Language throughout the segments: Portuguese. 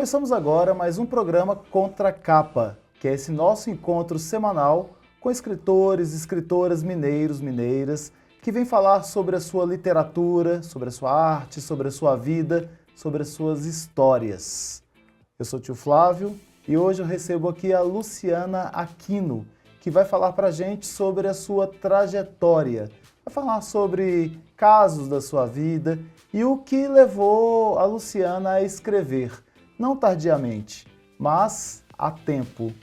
Começamos agora mais um programa Contra a Capa, que é esse nosso encontro semanal com escritores, escritoras mineiros, mineiras, que vêm falar sobre a sua literatura, sobre a sua arte, sobre a sua vida, sobre as suas histórias. Eu sou o tio Flávio e hoje eu recebo aqui a Luciana Aquino, que vai falar pra gente sobre a sua trajetória, vai falar sobre casos da sua vida e o que levou a Luciana a escrever, não tardiamente, mas a tempo.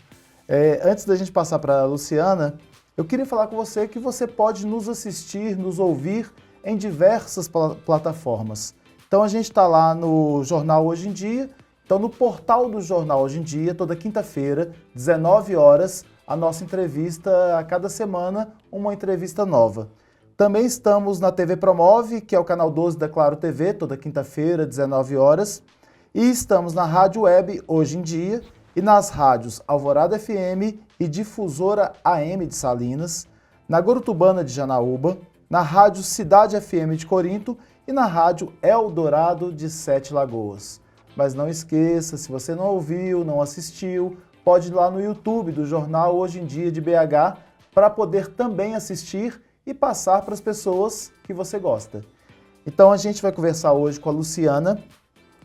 Antes da gente passar para a Luciana, eu queria falar com você que você pode nos assistir, nos ouvir em diversas plataformas. Então a gente está lá no Jornal Hoje em Dia, então no portal do Jornal Hoje em Dia, toda quinta-feira, 19 horas, a nossa entrevista, a cada semana, uma entrevista nova. Também estamos na TV Promove, que é o canal 12 da Claro TV, toda quinta-feira, 19 horas. E estamos na Rádio Web Hoje em Dia e nas rádios Alvorada FM e Difusora AM de Salinas, na Gorutubana de Janaúba, na Rádio Cidade FM de Corinto e na Rádio Eldorado de Sete Lagoas. Mas não esqueça, se você não ouviu, não assistiu, pode ir lá no YouTube do Jornal Hoje em Dia de BH para poder também assistir e passar para as pessoas que você gosta. Então a gente vai conversar hoje com a Luciana.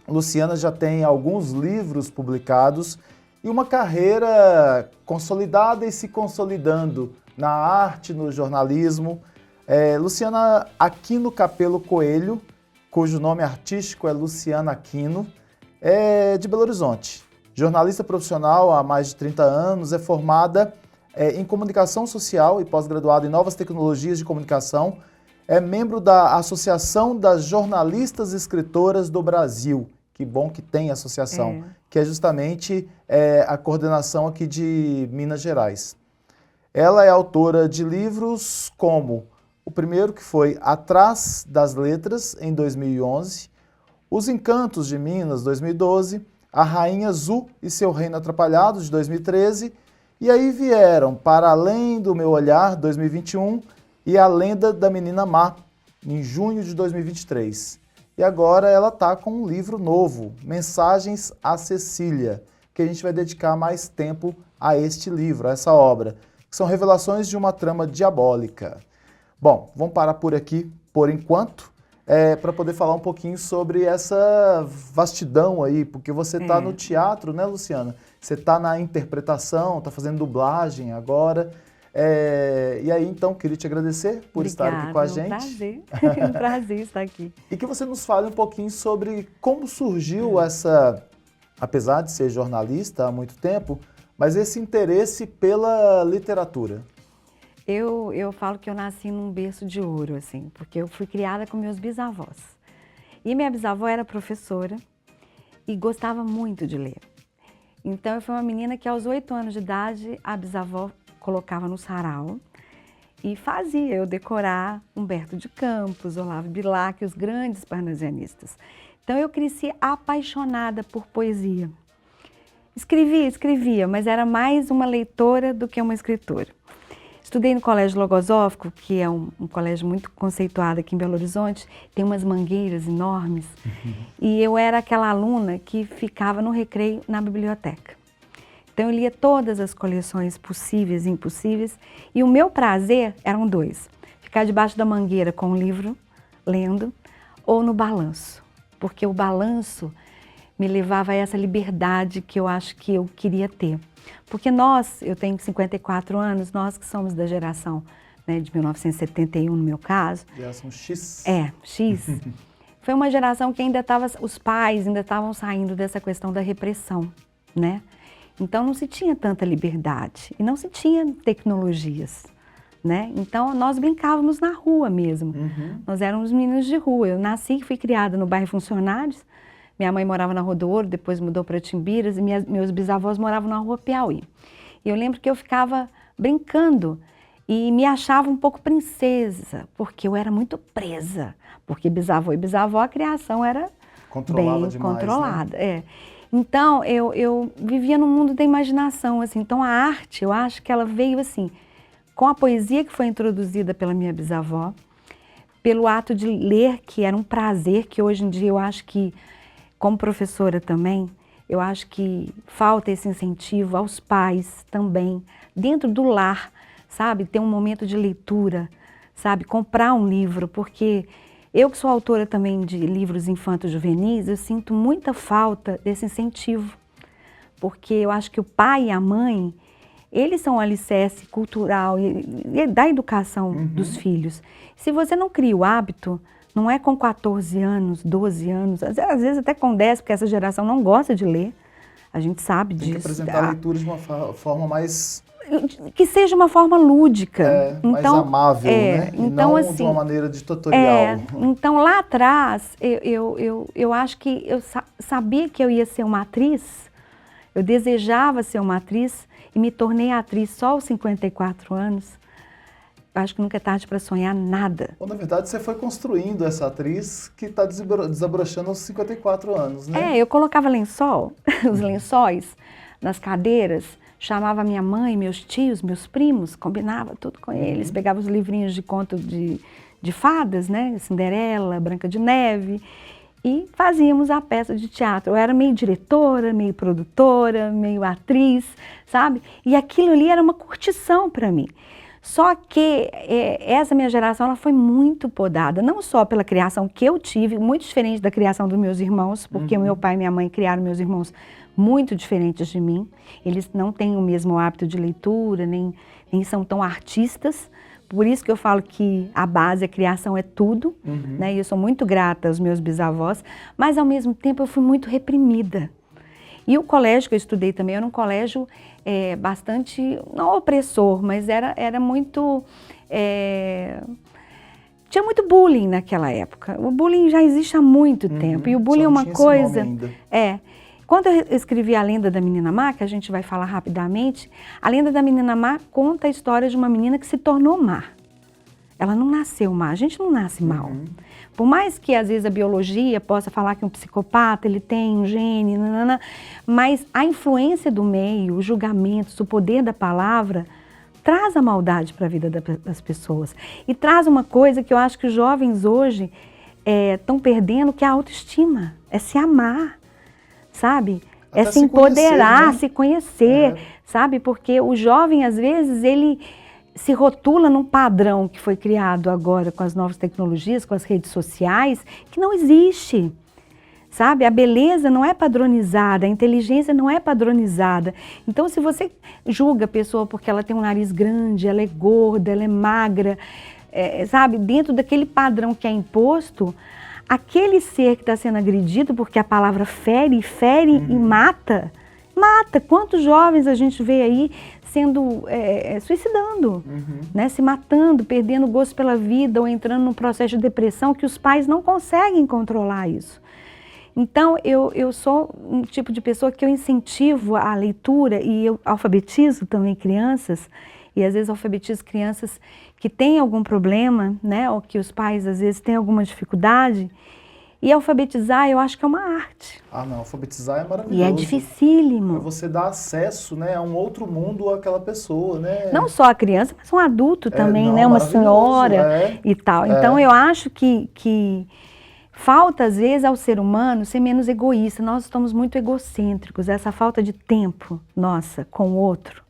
Luciana já tem alguns livros publicados e uma carreira consolidada e se consolidando na arte, no jornalismo. Luciana Aquino Capelo Coelho, cujo nome artístico é Luciana Aquino, é de Belo Horizonte. Jornalista profissional há mais de 30 anos, é formada em comunicação social e pós-graduada em novas tecnologias de comunicação, é membro da Associação das Jornalistas Escritoras do Brasil. Que bom que tem associação, que é justamente a coordenação aqui de Minas Gerais. Ela é autora de livros como o primeiro, que foi Atrás das Letras, em 2011, Os Encantos de Minas, 2012, A Rainha Zu e Seu Reino Atrapalhado, de 2013, e aí vieram Para Além do Meu Olhar, 2021, e A Lenda da Menina Má, em junho de 2023. E agora ela está com um livro novo, Mensagens a Cecília, que a gente vai dedicar mais tempo a este livro, a essa obra, que são revelações de uma trama diabólica. Bom, vamos parar por aqui por enquanto, para poder falar um pouquinho sobre essa vastidão aí, porque você está no teatro, né, Luciana? Você está na interpretação, está fazendo dublagem agora. E aí, então, queria te agradecer por estar aqui com a gente. É um prazer estar aqui. E que você nos fale um pouquinho sobre como surgiu essa, apesar de ser jornalista há muito tempo, mas esse interesse pela literatura. Eu falo que eu nasci num berço de ouro, assim, porque eu fui criada com meus bisavós. E minha bisavó era professora e gostava muito de ler. Então, eu fui uma menina que aos 8 anos de idade, a bisavó colocava no sarau e fazia eu decorar Humberto de Campos, Olavo Bilac, os grandes parnasianistas. Então eu cresci apaixonada por poesia. Escrevia, mas era mais uma leitora do que uma escritora. Estudei no Colégio Logosófico, que é um colégio muito conceituado aqui em Belo Horizonte, tem umas mangueiras enormes, e eu era aquela aluna que ficava no recreio na biblioteca. Então eu lia todas as coleções possíveis e impossíveis e o meu prazer eram dois. Ficar debaixo da mangueira com um livro, lendo, ou no balanço. Porque o balanço me levava a essa liberdade que eu acho que eu queria ter. Porque eu tenho 54 anos, nós que somos da geração, né, de 1971 no meu caso. Geração X. X. Foi uma geração que os pais ainda estavam saindo dessa questão da repressão, né? Então não se tinha tanta liberdade e não se tinha tecnologias, né? Então nós brincávamos na rua mesmo. Nós éramos meninos de rua. Eu nasci e fui criada no bairro Funcionários. Minha mãe morava na Rua do Ouro, depois mudou para Timbiras e meus bisavós moravam na Rua Piauí. E eu lembro que eu ficava brincando e me achava um pouco princesa, porque eu era muito presa. Porque bisavô e bisavó, a criação era bem demais, controlada. Né? Então, eu vivia no mundo da imaginação, assim. Então, a arte, eu acho que ela veio, assim, com a poesia que foi introduzida pela minha bisavó, pelo ato de ler, que era um prazer, que hoje em dia eu acho que, como professora também, Eu acho que falta esse incentivo aos pais também, dentro do lar, sabe? Ter um momento de leitura, sabe? Comprar um livro, porque eu que sou autora também de livros infanto-juvenis, eu sinto muita falta desse incentivo, porque eu acho que o pai e a mãe, eles são o alicerce cultural e da educação dos filhos. Se você não cria o hábito, não é com 14 anos, 12 anos, às vezes até com 10, porque essa geração não gosta de ler, a gente sabe disso. Tem que apresentar a leitura de uma forma mais... Que seja uma forma lúdica. Mais amável, né? Então, e não assim, de uma maneira de tutorial. Então, lá atrás, eu acho que eu sabia que eu ia ser uma atriz, eu desejava ser uma atriz e me tornei atriz só aos 54 anos. Eu acho que nunca é tarde para sonhar nada. Ou, na verdade, você foi construindo essa atriz que está desabrochando aos 54 anos, né? Eu colocava lençol, os lençóis, nas cadeiras, chamava minha mãe, meus tios, meus primos, combinava tudo com eles, pegava os livrinhos de conto de fadas, né? Cinderela, Branca de Neve, e fazíamos a peça de teatro. Eu era meio diretora, meio produtora, meio atriz, sabe? E aquilo ali era uma curtição para mim. Só que essa minha geração ela foi muito podada, não só pela criação que eu tive, muito diferente da criação dos meus irmãos, porque o meu pai e minha mãe criaram meus irmãos muito diferentes de mim. Eles não têm o mesmo hábito de leitura, nem são tão artistas. Por isso que eu falo que a base, a criação é tudo, né? E eu sou muito grata aos meus bisavós, mas ao mesmo tempo eu fui muito reprimida. E o colégio que eu estudei também era um colégio bastante, não opressor, mas era muito... tinha muito bullying naquela época. O bullying já existe há muito tempo. E o bullying é uma coisa... Quando eu escrevi A Lenda da Menina Má, que a gente vai falar rapidamente, A Lenda da Menina Má conta a história de uma menina que se tornou má. Ela não nasceu má, a gente não nasce mal. Por mais que às vezes a biologia possa falar que um psicopata, ele tem um gene, mas a influência do meio, os julgamentos, o poder da palavra, traz a maldade para a vida das pessoas. E traz uma coisa que eu acho que os jovens hoje estão perdendo, que é a autoestima, é se amar. Sabe? Até se empoderar, conhecer, né? se conhecer, sabe? Porque o jovem, às vezes, ele se rotula num padrão que foi criado agora com as novas tecnologias, com as redes sociais, que não existe, sabe? A beleza não é padronizada, a inteligência não é padronizada. Então, se você julga a pessoa porque ela tem um nariz grande, ela é gorda, ela é magra, sabe? Dentro daquele padrão que é imposto, aquele ser que está sendo agredido, porque a palavra fere e mata. Quantos jovens a gente vê aí sendo suicidando, né? Se matando, perdendo o gosto pela vida ou entrando num processo de depressão que os pais não conseguem controlar isso. Então, eu sou um tipo de pessoa que eu incentivo a leitura e eu alfabetizo também crianças, e às vezes alfabetizo crianças que têm algum problema, né, ou que os pais às vezes têm alguma dificuldade. E alfabetizar, eu acho que é uma arte. Ah, não, alfabetizar é maravilhoso. E é dificílimo. É você dar acesso, né, a um outro mundo àquela pessoa, né? Não só a criança, mas um adulto também, né, uma senhora e tal. Então, eu acho que falta, às vezes, ao ser humano ser menos egoísta. Nós estamos muito egocêntricos, essa falta de tempo nossa com o outro,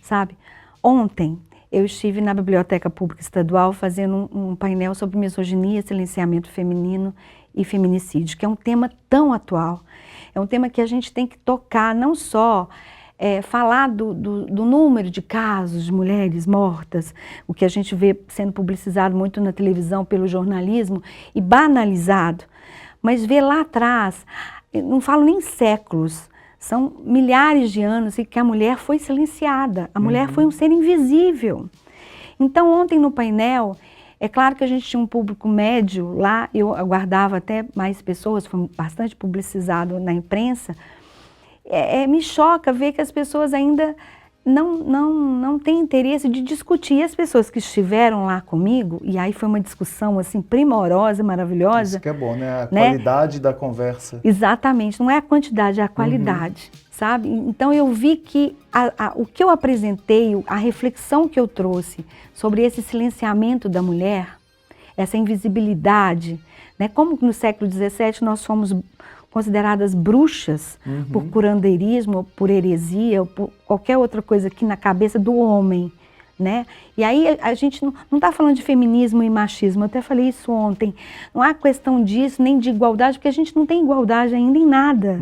sabe? Ontem, eu estive na Biblioteca Pública Estadual fazendo um painel sobre misoginia, silenciamento feminino e feminicídio, que é um tema tão atual. É um tema que a gente tem que tocar, não só falar do número de casos de mulheres mortas, o que a gente vê sendo publicizado muito na televisão pelo jornalismo e banalizado, mas ver lá atrás, não falo nem séculos, são milhares de anos em que a mulher foi silenciada, a mulher foi um ser invisível. Então, ontem no painel, é claro que a gente tinha um público médio lá, eu aguardava até mais pessoas, foi bastante publicizado na imprensa. Me choca ver que as pessoas ainda não têm interesse de discutir. As pessoas que estiveram lá comigo, e aí foi uma discussão assim primorosa, maravilhosa. Isso que é bom, né? A qualidade da conversa. Exatamente, não é a quantidade, é a qualidade, sabe? Então eu vi que o que eu apresentei, a reflexão que eu trouxe sobre esse silenciamento da mulher, essa invisibilidade, né? Como no século XVII nós fomos consideradas bruxas por curandeirismo, por heresia, ou por qualquer outra coisa aqui na cabeça do homem, né? E aí a gente não está falando de feminismo e machismo, eu até falei isso ontem. Não há questão disso, nem de igualdade, porque a gente não tem igualdade ainda em nada,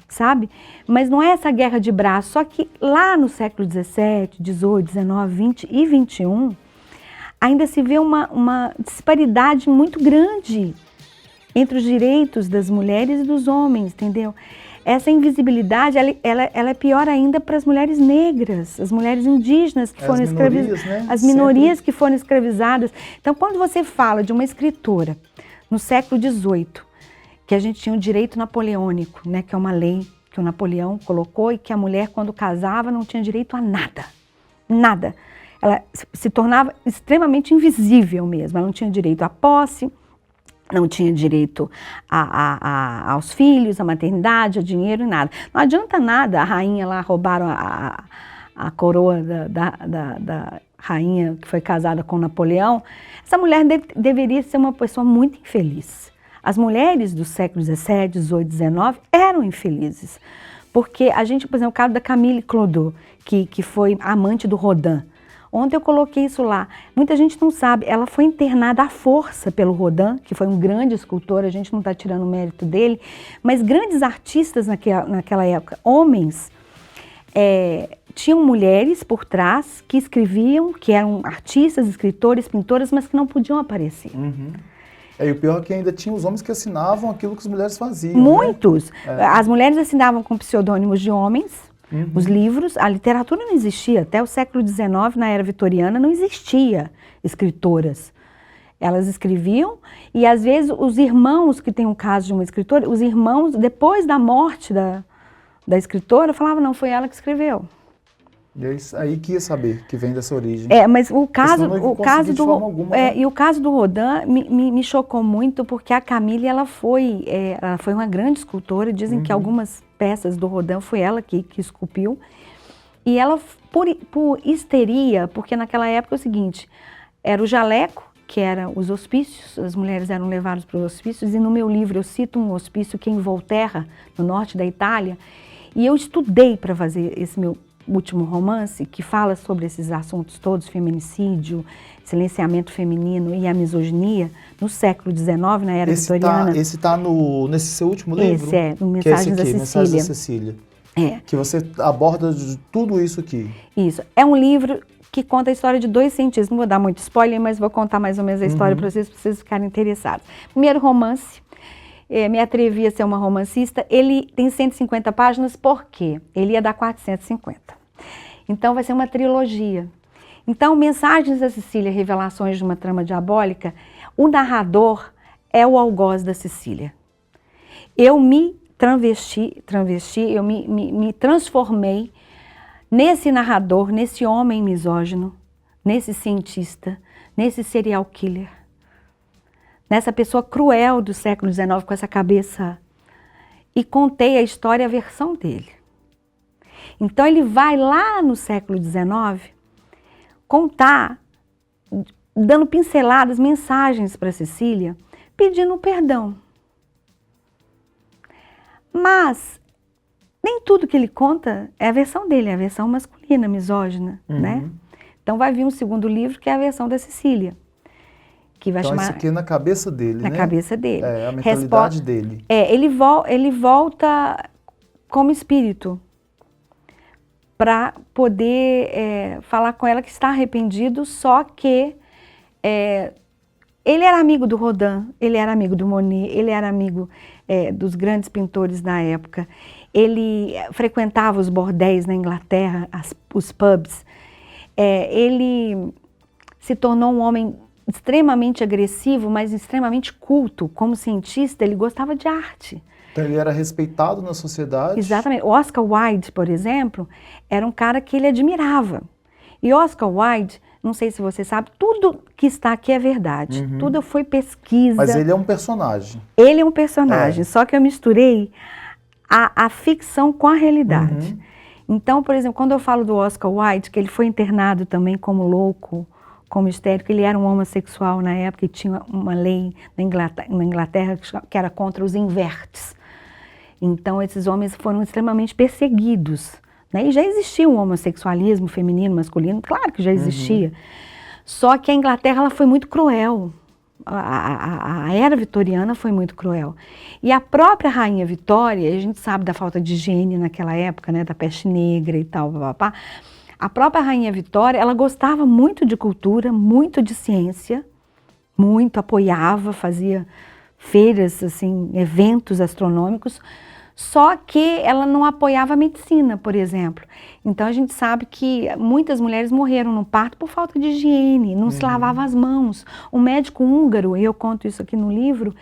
sabe? Mas não é essa guerra de braços, só que lá no século XVII, XVIII, XIX, XX e XXI, ainda se vê uma disparidade muito grande entre os direitos das mulheres e dos homens, entendeu? Essa invisibilidade, ela é pior ainda para as mulheres negras, as mulheres indígenas que foram escravizadas, né? As minorias que foram escravizadas. Então, quando você fala de uma escritora no século XVIII, que a gente tinha o direito napoleônico, né, que é uma lei que o Napoleão colocou e que a mulher, quando casava, não tinha direito a nada, nada. Ela se tornava extremamente invisível mesmo, ela não tinha direito à posse, não tinha direito aos filhos, à maternidade, a dinheiro e nada. Não adianta nada, a rainha lá, roubaram a coroa da rainha que foi casada com Napoleão. Essa mulher deveria ser uma pessoa muito infeliz. As mulheres do século XVII, XVIII, XIX eram infelizes. Porque a gente, por exemplo, o caso da Camille Claudot, que foi amante do Rodin. Ontem eu coloquei isso lá. Muita gente não sabe, ela foi internada à força pelo Rodin, que foi um grande escultor, a gente não está tirando o mérito dele, mas grandes artistas naquela época, homens, tinham mulheres por trás que escreviam, que eram artistas, escritores, pintoras, mas que não podiam aparecer. E o pior é que ainda tinha os homens que assinavam aquilo que as mulheres faziam. Muitos. Né? As mulheres assinavam com pseudônimos de homens, os livros, a literatura não existia. Até o século XIX, na era vitoriana, não existia escritoras. Elas escreviam e, às vezes, os irmãos, que tem um caso de uma escritora, os irmãos, depois da morte da escritora, falavam, não, foi ela que escreveu. E é isso aí que ia saber, que vem dessa origem. Mas o caso do Rodin me chocou muito, porque a Camille, ela foi uma grande escultora. Dizem que algumas peças do Rodin foi ela que esculpiu. E ela, por histeria, porque naquela época é o seguinte, era o jaleco, que era os hospícios, as mulheres eram levadas para os hospícios, e no meu livro eu cito um hospício que é em Volterra, no norte da Itália, e eu estudei para fazer esse meu último romance, que fala sobre esses assuntos todos, feminicídio, silenciamento feminino e a misoginia, no século XIX, na era vitoriana. Esse está nesse seu último livro? Esse no Mensagens da Cecília. Mensagens da Cecília. Que você aborda de tudo isso aqui. Isso. É um livro que conta a história de 2 cientistas. Não vou dar muito spoiler, mas vou contar mais ou menos a história para vocês ficarem interessados. Primeiro romance. Me atrevi a ser uma romancista, ele tem 150 páginas, por quê? Ele ia dar 450. Então vai ser uma trilogia. Então, Mensagens da Cecília, Revelações de uma Trama Diabólica, o narrador é o algoz da Cecília. Eu me eu me transformei nesse narrador, nesse homem misógino, nesse cientista, nesse serial killer, nessa pessoa cruel do século XIX, com essa cabeça, e contei a história, a versão dele. Então ele vai lá no século XIX contar, dando pinceladas, mensagens para Cecília, pedindo perdão. Mas nem tudo que ele conta é a versão dele, é a versão masculina, misógina, né? Então vai vir um segundo livro, que é a versão da Cecília. Que vai chamar... isso aqui é na cabeça dele, né? Na cabeça dele. A mentalidade dele. Ele volta como espírito para poder falar com ela que está arrependido, só que ele era amigo do Rodin, ele era amigo do Monet, ele era amigo dos grandes pintores da época. Ele frequentava os bordéis na Inglaterra, os pubs. Ele se tornou um homem extremamente agressivo, mas extremamente culto. Como cientista, ele gostava de arte. Então ele era respeitado na sociedade? Exatamente. Oscar Wilde, por exemplo, era um cara que ele admirava. E Oscar Wilde, não sei se você sabe, tudo que está aqui é verdade. Tudo foi pesquisa. Mas ele é um personagem. Ele é um personagem, só que eu misturei a ficção com a realidade. Então, por exemplo, quando eu falo do Oscar Wilde, que ele foi internado também como louco, como histérico, ele era um homossexual na época e tinha uma lei na Inglaterra que era contra os invertes. Então, esses homens foram extremamente perseguidos, né? E já existia um homossexualismo feminino, masculino, claro que já existia. Só que a Inglaterra ela foi muito cruel. A era vitoriana foi muito cruel. E a própria Rainha Vitória, a gente sabe da falta de higiene naquela época, né, da peste negra e tal, papapá. A própria Rainha Vitória, ela gostava muito de cultura, muito de ciência, muito apoiava, fazia feiras, assim, eventos astronômicos, só que ela não apoiava a medicina, por exemplo. Então a gente sabe que muitas mulheres morreram no parto por falta de higiene, não se lavava as mãos. Um médico húngaro, e eu conto isso aqui no livro,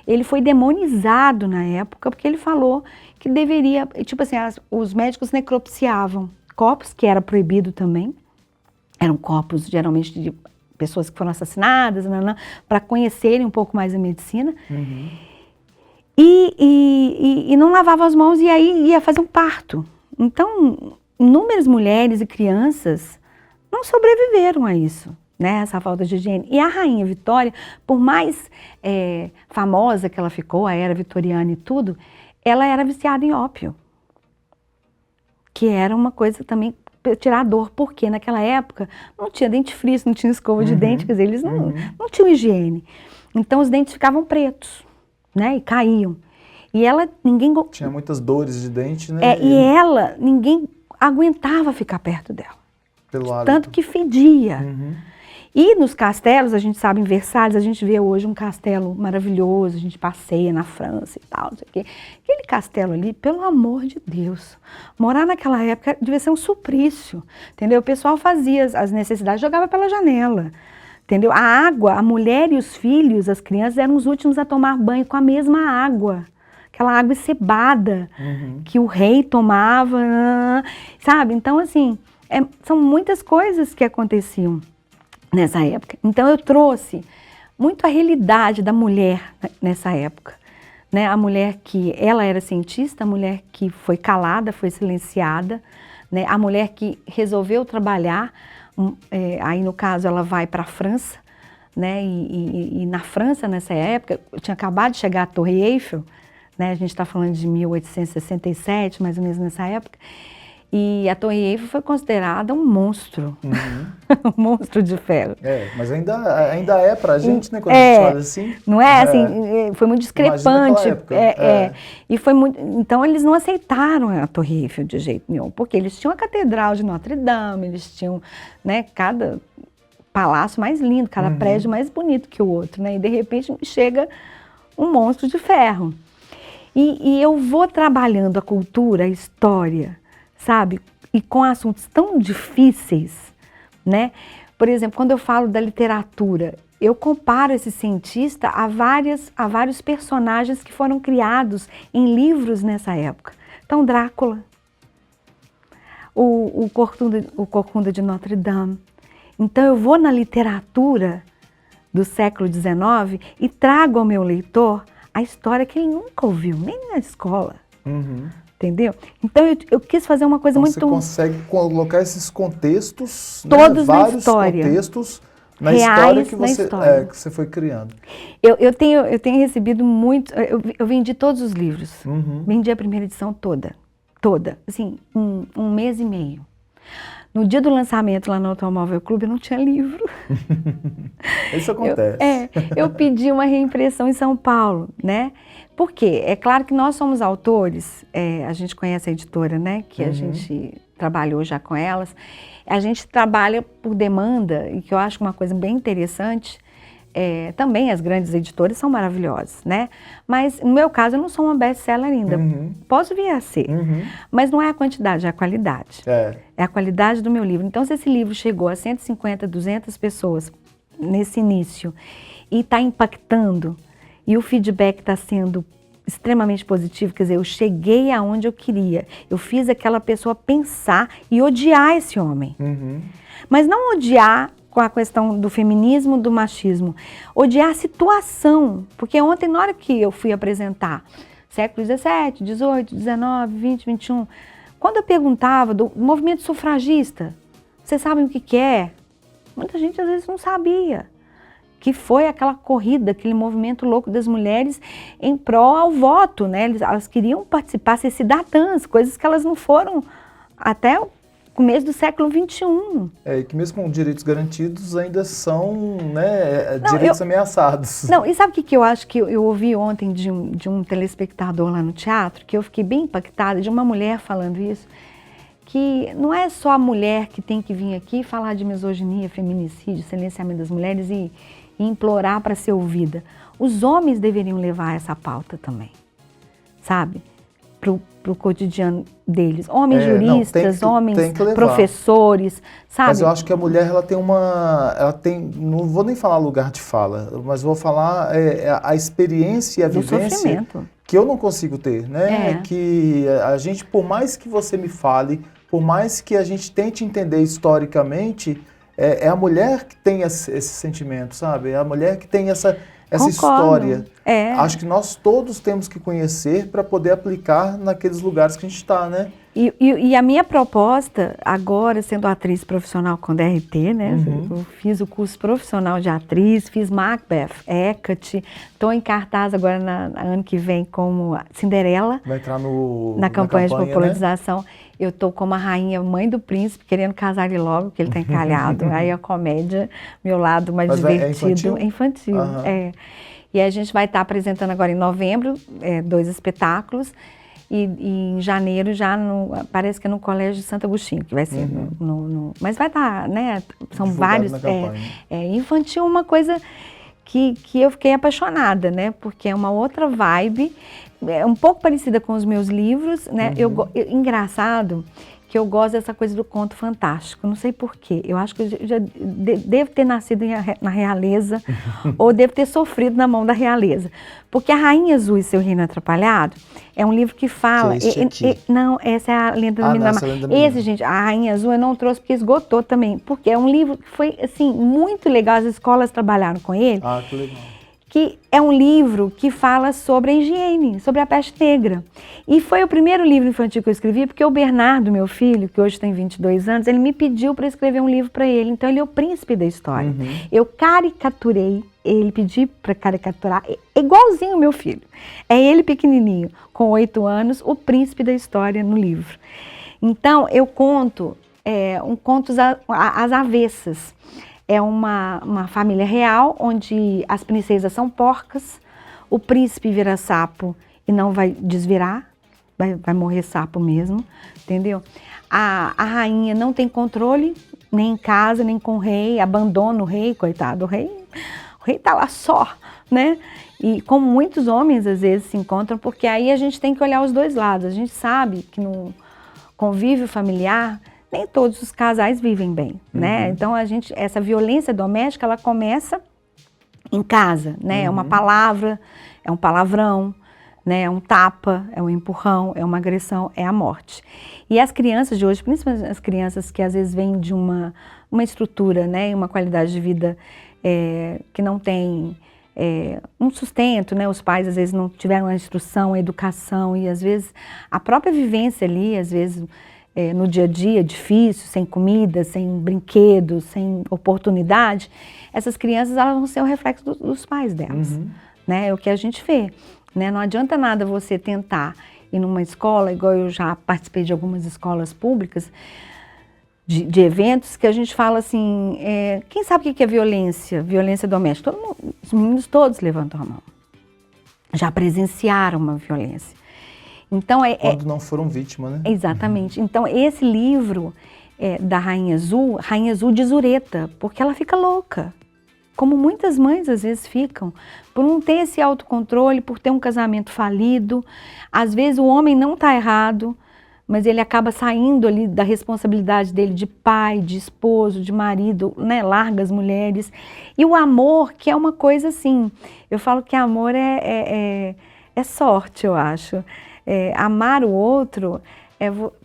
ele foi demonizado na época porque ele falou que deveria, tipo assim, os médicos necropsiavam corpos, que era proibido também, eram corpos geralmente de pessoas que foram assassinadas, para conhecerem um pouco mais a medicina. E não lavava as mãos e aí ia fazer um parto. Então, inúmeras mulheres e crianças não sobreviveram a isso, né? Essa falta de higiene. E a Rainha Vitória, por mais famosa que ela ficou, a era vitoriana e tudo, ela era viciada em ópio. Que era uma coisa também tirar a dor, porque naquela época não tinha dentifrício, não tinha escova de dente, quer dizer, eles não tinham higiene. Então os dentes ficavam pretos, né, e caíam. E ela, tinha muitas dores de dente, né? E ela, ninguém aguentava ficar perto dela. Pelo hábito. Tanto que fedia. E nos castelos, a gente sabe, em Versalhes, a gente vê hoje um castelo maravilhoso, a gente passeia na França e tal, não sei o quê. Aquele castelo ali, pelo amor de Deus, morar naquela época devia ser um suplício, entendeu? O pessoal fazia as necessidades, jogava pela janela, entendeu? A água, a mulher e os filhos, as crianças, eram os últimos a tomar banho com a mesma água. Aquela água encebada que o rei tomava, sabe? Então, assim, são muitas coisas que aconteciam nessa época. Então eu trouxe muito a realidade da mulher nessa época, né? A mulher que, ela era cientista, a mulher que foi calada, foi silenciada, né? A mulher que resolveu trabalhar, aí no caso ela vai para a França, né? E na França nessa época, eu tinha acabado de chegar à Torre Eiffel, né? A gente está falando de 1867, mais ou menos nessa época, e a Torre Eiffel foi considerada um monstro, um monstro de ferro. Mas ainda é pra gente, né, quando a gente fala assim. Não é, assim, foi muito discrepante. E foi muito, então eles não aceitaram a Torre Eiffel de jeito nenhum, porque eles tinham a Catedral de Notre Dame, eles tinham, né, cada palácio mais lindo, cada prédio mais bonito que o outro, né, e de repente chega um monstro de ferro. E eu vou trabalhando a cultura, a história, sabe? E com assuntos tão difíceis, né? Por exemplo, quando eu falo da literatura, eu comparo esse cientista a vários personagens que foram criados em livros nessa época. Então, Drácula, o Corcunda de Notre Dame. Então, eu vou na literatura do século XIX e trago ao meu leitor a história que ele nunca ouviu, nem na escola. Entendeu? Então eu quis fazer uma coisa muito... Você consegue colocar esses contextos, todos, né, na vários história. Contextos na Reais história que você foi criando. Eu tenho recebido muito... Eu vendi todos os livros. Vendi a primeira edição toda. Assim, um mês e meio. No dia do lançamento lá no Automóvel Clube, eu não tinha livro. Isso acontece. Eu pedi uma reimpressão em São Paulo, né? Por quê? É claro que nós somos autores, a gente conhece a editora, né? Que a gente trabalhou já com elas. A gente trabalha por demanda, e que eu acho uma coisa bem interessante. Também as grandes editoras são maravilhosas, né? Mas no meu caso eu não sou uma best-seller ainda. Posso vir a ser, mas não é a quantidade, é a qualidade. É a qualidade do meu livro. Então, se esse livro chegou a 150, 200 pessoas nesse início e está impactando, e o feedback está sendo extremamente positivo, quer dizer, eu cheguei aonde eu queria, eu fiz aquela pessoa pensar e odiar esse homem. Mas não odiar com a questão do feminismo, do machismo, odiar a situação, porque ontem, na hora que eu fui apresentar século XVII, XVIII, XIX, XX, XXI, quando eu perguntava do movimento sufragista, vocês sabem o que é? Muita gente às vezes não sabia. que foi aquela corrida, aquele movimento louco das mulheres em prol ao voto, né? Elas queriam participar, ser cidadãs, coisas que elas não foram até o começo do século XXI. E que mesmo com direitos garantidos ainda são, né, direitos ameaçados. Não, e sabe o que eu acho que eu ouvi ontem de um telespectador lá no teatro, que eu fiquei bem impactada, de uma mulher falando isso, que não é só a mulher que tem que vir aqui falar de misoginia, feminicídio, silenciamento das mulheres e implorar para ser ouvida. Os homens deveriam levar essa pauta também, sabe? Para o cotidiano deles. Homens juristas, homens professores, sabe? Mas eu acho que a mulher, ela tem, não vou nem falar lugar de fala, mas vou falar a experiência e a vivência sofrimento que eu não consigo ter, né? Que a gente, por mais que você me fale, por mais que a gente tente entender historicamente, é a mulher que tem esse sentimento, sabe? É a mulher que tem essa história. Acho que nós todos temos que conhecer para poder aplicar naqueles lugares que a gente está, né? E a minha proposta, agora sendo atriz profissional com DRT, né? Eu fiz o curso profissional de atriz, fiz Macbeth, Hecate, estou em cartaz agora ano que vem como Cinderela. Vai entrar na campanha de popularização. Né? Eu estou como a rainha, mãe do príncipe, querendo casar ele logo, porque ele está encalhado. Aí a comédia, meu lado mais divertido. É infantil? E a gente vai estar apresentando agora em novembro 2 espetáculos. E em janeiro já parece que é no Colégio de Santo Agostinho, que vai ser mas vai estar, né? São vários. Infantil é uma coisa que eu fiquei apaixonada, né? Porque é uma outra vibe, é um pouco parecida com os meus livros, né? Engraçado que eu gosto dessa coisa do conto fantástico, não sei porquê. Eu acho que eu já devo ter nascido na realeza ou devo ter sofrido na mão da realeza. Porque A Rainha Azul e Seu Reino Atrapalhado é um livro que fala... não, essa é a Lenda do Menino da Mar. Esse, gente, A Rainha Azul eu não trouxe porque esgotou também. Porque é um livro que foi, assim, muito legal. As escolas trabalharam com ele. Que legal. Que é um livro que fala sobre a higiene, sobre a peste negra. E foi o primeiro livro infantil que eu escrevi, porque o Bernardo, meu filho, que hoje tem 22 anos, ele me pediu para escrever um livro para ele. Então ele é o príncipe da história. Eu caricaturei, ele pediu para caricaturar, igualzinho o meu filho. É ele pequenininho, com 8 anos, o príncipe da história no livro. Então eu conto contos às avessas. É uma família real, onde as princesas são porcas, o príncipe vira sapo e não vai desvirar, vai morrer sapo mesmo, entendeu? A rainha não tem controle, nem em casa, nem com o rei, abandona o rei, coitado, o rei tá lá só, né? E como muitos homens às vezes se encontram, porque aí a gente tem que olhar os dois lados, a gente sabe que no convívio familiar, nem todos os casais vivem bem, né? Então essa violência doméstica, ela começa em casa, né? É uma palavra, é um palavrão, né? É um tapa, é um empurrão, é uma agressão, é a morte. E as crianças de hoje, principalmente as crianças que às vezes vêm de uma estrutura, né? E uma qualidade de vida que não tem um sustento, né? Os pais às vezes não tiveram a instrução, a educação e às vezes a própria vivência ali, às vezes no dia a dia, difícil, sem comida, sem brinquedos, sem oportunidade, essas crianças elas vão ser o reflexo dos pais delas, né? É o que a gente vê, né? Não adianta nada você tentar ir numa escola, igual eu já participei de algumas escolas públicas, de eventos que a gente fala assim, quem sabe o que é violência doméstica? Os meninos todos levantam a mão, já presenciaram uma violência. Então, quando não foram vítimas, né? Exatamente. Então, esse livro da Rainha Azul desureta, porque ela fica louca. Como muitas mães às vezes ficam, por não ter esse autocontrole, por ter um casamento falido. Às vezes o homem não está errado, mas ele acaba saindo ali da responsabilidade dele de pai, de esposo, de marido, né? Larga as mulheres. E o amor, que é uma coisa assim, eu falo que amor é sorte, eu acho. Amar o outro,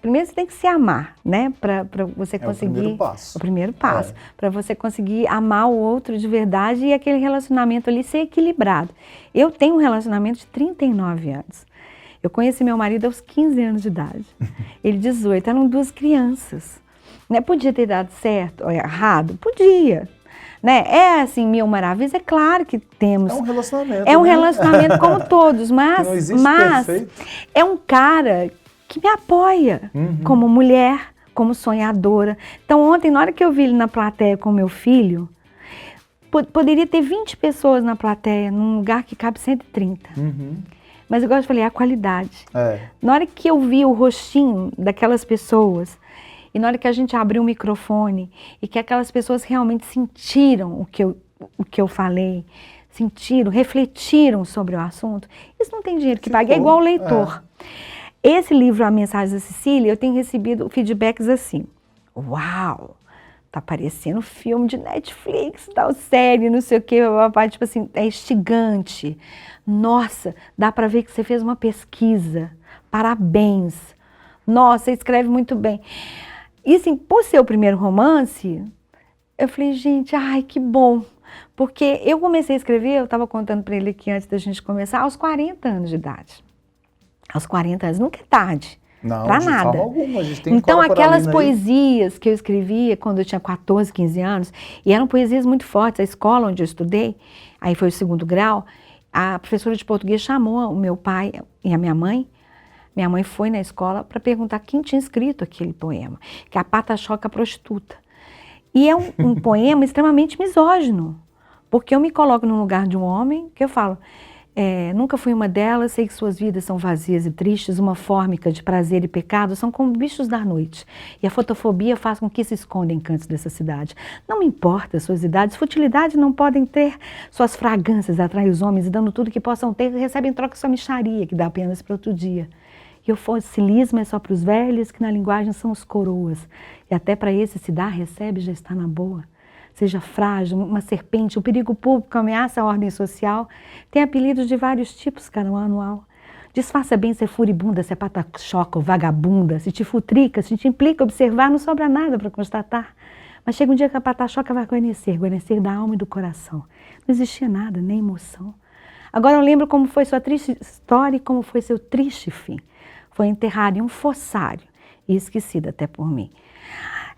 primeiro você tem que se amar, né? Para você conseguir. O primeiro passo. O primeiro passo. Para você conseguir amar o outro de verdade e aquele relacionamento ali ser equilibrado. Eu tenho um relacionamento de 39 anos. Eu conheci meu marido aos 15 anos de idade. Ele 18, eram 2 crianças. Né? Podia ter dado certo ou errado? Podia. né? É assim, mil maravilhas? É claro que temos. É um relacionamento, É um né? relacionamento como todos, mas, Que não existe perfeito. é um cara que me apoia como mulher, como sonhadora. Então ontem, na hora que eu vi ele na plateia com meu filho, poderia ter 20 pessoas na plateia, num lugar que cabe 130. Mas igual eu falei, é a qualidade. Na hora que eu vi o rostinho daquelas pessoas, e na hora que a gente abriu o microfone, e que aquelas pessoas realmente sentiram o que eu falei, sentiram, refletiram sobre o assunto, isso não tem dinheiro que pague, é igual o leitor. Esse livro, A Mensagem da Cecília, eu tenho recebido feedbacks assim, uau, tá parecendo filme de Netflix, tal série, não sei o quê, tipo assim, é instigante. Nossa, dá para ver que você fez uma pesquisa, parabéns. Nossa, você escreve muito bem. E assim, por ser o primeiro romance, eu falei, gente, ai, que bom. Porque eu comecei a escrever, eu estava contando para ele aqui antes da gente começar, aos 40 anos de idade. Aos 40 anos, nunca é tarde. Não, pra de nada. forma alguma. A gente tem Então, aquelas aí. poesias que eu escrevia quando eu tinha 14, 15 anos, e eram poesias muito fortes. A escola onde eu estudei, aí foi o 2º grau, a professora de português chamou o meu pai e a minha mãe. Minha mãe foi na escola para perguntar quem tinha escrito aquele poema, que é a Pata-Choca Prostituta. E é um poema extremamente misógino, porque eu me coloco no lugar de um homem, que eu falo, nunca fui uma delas, sei que suas vidas são vazias e tristes, uma fórmica de prazer e pecado, são como bichos da noite. E a fotofobia faz com que se escondam em cantos dessa cidade. Não me importa suas idades, futilidade não podem ter, suas fragrâncias atraem os homens e dando tudo que possam ter, recebem em troca sua mixaria, que dá apenas para outro dia. E o fossilismo é só para os velhos, que na linguagem são os coroas. E até para esse se dá, recebe, já está na boa. Seja frágil, uma serpente, o perigo público ameaça a ordem social, tem apelidos de vários tipos, cada um anual. Disfarça bem ser furibunda, se é pata-choca ou vagabunda, se te futrica, se te implica observar, não sobra nada para constatar. Mas chega um dia que a pata-choca vai conhecer da alma e do coração. Não existia nada, nem emoção. Agora eu lembro como foi sua triste história e como foi seu triste fim. Foi enterrada em um fossário e esquecida até por mim.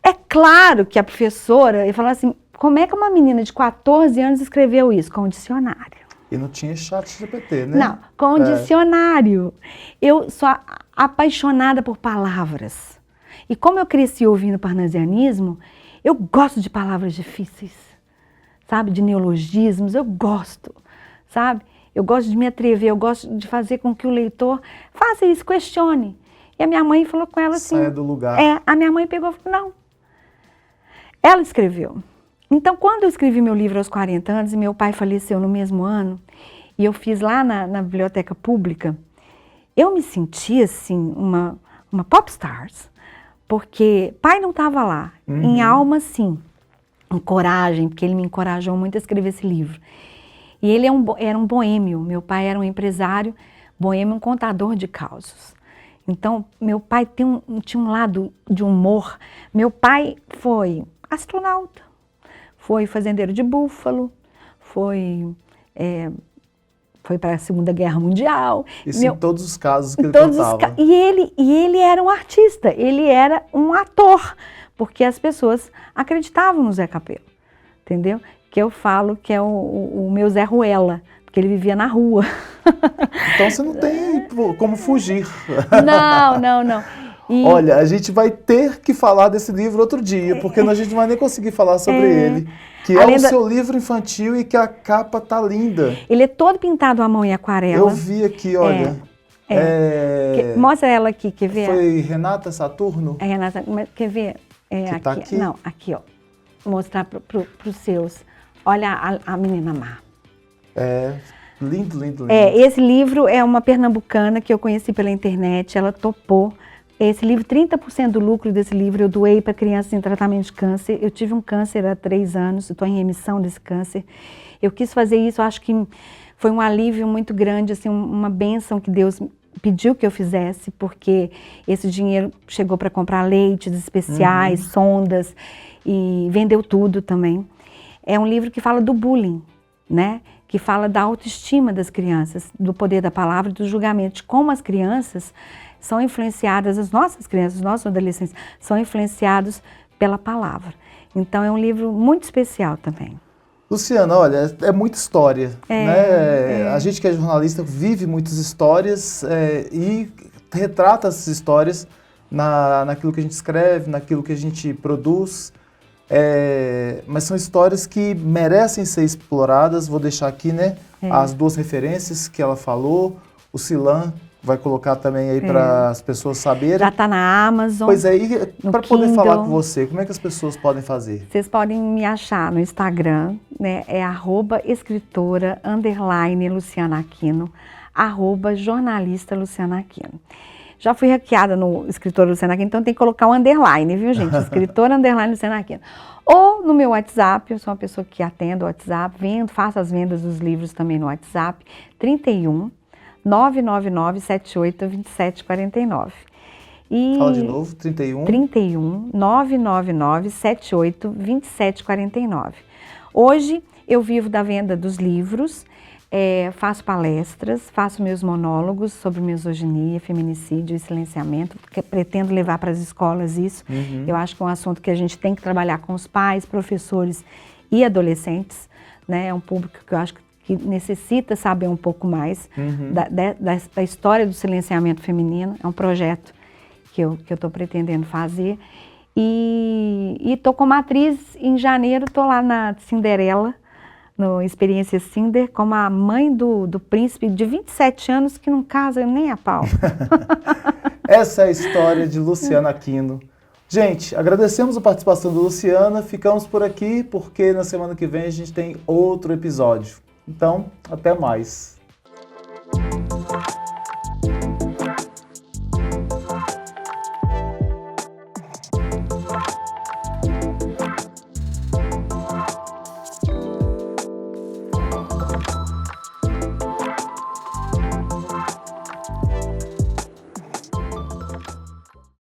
É claro que a professora ia falar assim, como é que uma menina de 14 anos escreveu isso? Com um dicionário. E não tinha ChatGPT, né? Não, com um dicionário. Eu sou apaixonada por palavras. E como eu cresci ouvindo parnasianismo, eu gosto de palavras difíceis, sabe? De neologismos, eu gosto, sabe? Eu gosto de me atrever, eu gosto de fazer com que o leitor faça isso, questione. E a minha mãe falou com ela assim... Saia do lugar. A minha mãe pegou e falou, não. Ela escreveu. Então, quando eu escrevi meu livro aos 40 anos, e meu pai faleceu no mesmo ano, e eu fiz lá na biblioteca pública, eu me senti, assim, uma popstars, porque pai não estava lá, em alma, sim, em coragem, porque ele me encorajou muito a escrever esse livro. E ele era um boêmio, meu pai era um empresário, boêmio, um contador de causos. Então, meu pai tinha um lado de humor. Meu pai foi astronauta, foi fazendeiro de búfalo, foi para a Segunda Guerra Mundial. Isso em todos os casos que ele contava. E ele era um artista, ele era um ator, porque as pessoas acreditavam no Zé Capelo, entendeu? Que eu falo que é o meu Zé Ruela, porque ele vivia na rua. Então você não tem como fugir. Não. Olha, a gente vai ter que falar desse livro outro dia, porque a gente não vai nem conseguir falar sobre ele. Que é o seu livro infantil e que a capa tá linda. Ele é todo pintado à mão em aquarela. Eu vi aqui, olha. Mostra ela aqui, quer ver? Foi Renata Saturno? É, Renata, quer ver? Que tá aqui? Não, aqui, ó. Mostrar pros seus. Olha a menina má. Lindo, lindo, lindo. Esse livro é uma pernambucana que eu conheci pela internet, ela topou. Esse livro, 30% do lucro desse livro eu doei para crianças em tratamento de câncer. Eu tive um câncer há 3 anos, estou em remissão desse câncer. Eu quis fazer isso, eu acho que foi um alívio muito grande, assim, uma bênção que Deus pediu que eu fizesse, porque esse dinheiro chegou para comprar leites especiais, sondas, e vendeu tudo também. É um livro que fala do bullying, né? Que fala da autoestima das crianças, do poder da palavra e do julgamento, de como as crianças são influenciadas, as nossas crianças, os nossos adolescentes, são influenciados pela palavra. Então é um livro muito especial também. Luciana, olha, é muita história, né? É. A gente que é jornalista vive muitas histórias e retrata essas histórias naquilo que a gente escreve, naquilo que a gente produz. Mas são histórias que merecem ser exploradas. Vou deixar aqui, né, as duas referências que ela falou. O Cilan vai colocar também aí para as pessoas saberem. Já está na Amazon. Pois é, e para poder Kindle. falar com você, como é que as pessoas podem fazer? Vocês podem me achar no Instagram, né? É @escritora_Luciana Aquino, @jornalista Luciana Aquino. Já fui hackeada no escritora Luciana Aquino, então tem que colocar um underline, viu, gente? Escritora Luciana Aquino. Ou no meu WhatsApp, eu sou uma pessoa que atendo o WhatsApp, faço as vendas dos livros também no WhatsApp, 31 999 78 27 49. Fala de novo, 31 999 78 27 49. Hoje eu vivo da venda dos livros, faço palestras, faço meus monólogos sobre misoginia, feminicídio e silenciamento, que pretendo levar para as escolas isso. Eu acho que é um assunto que a gente tem que trabalhar com os pais, professores e adolescentes, né? É um público que eu acho que necessita saber um pouco mais da história do silenciamento feminino. É um projeto que eu estou pretendendo fazer. E estou como atriz, em janeiro, estou lá na Cinderela, no Experiência Cinder, como a mãe do príncipe de 27 anos que não casa nem a pau. Essa é a história de Luciana Aquino. Gente, agradecemos a participação da Luciana, ficamos por aqui porque na semana que vem a gente tem outro episódio. Então, até mais.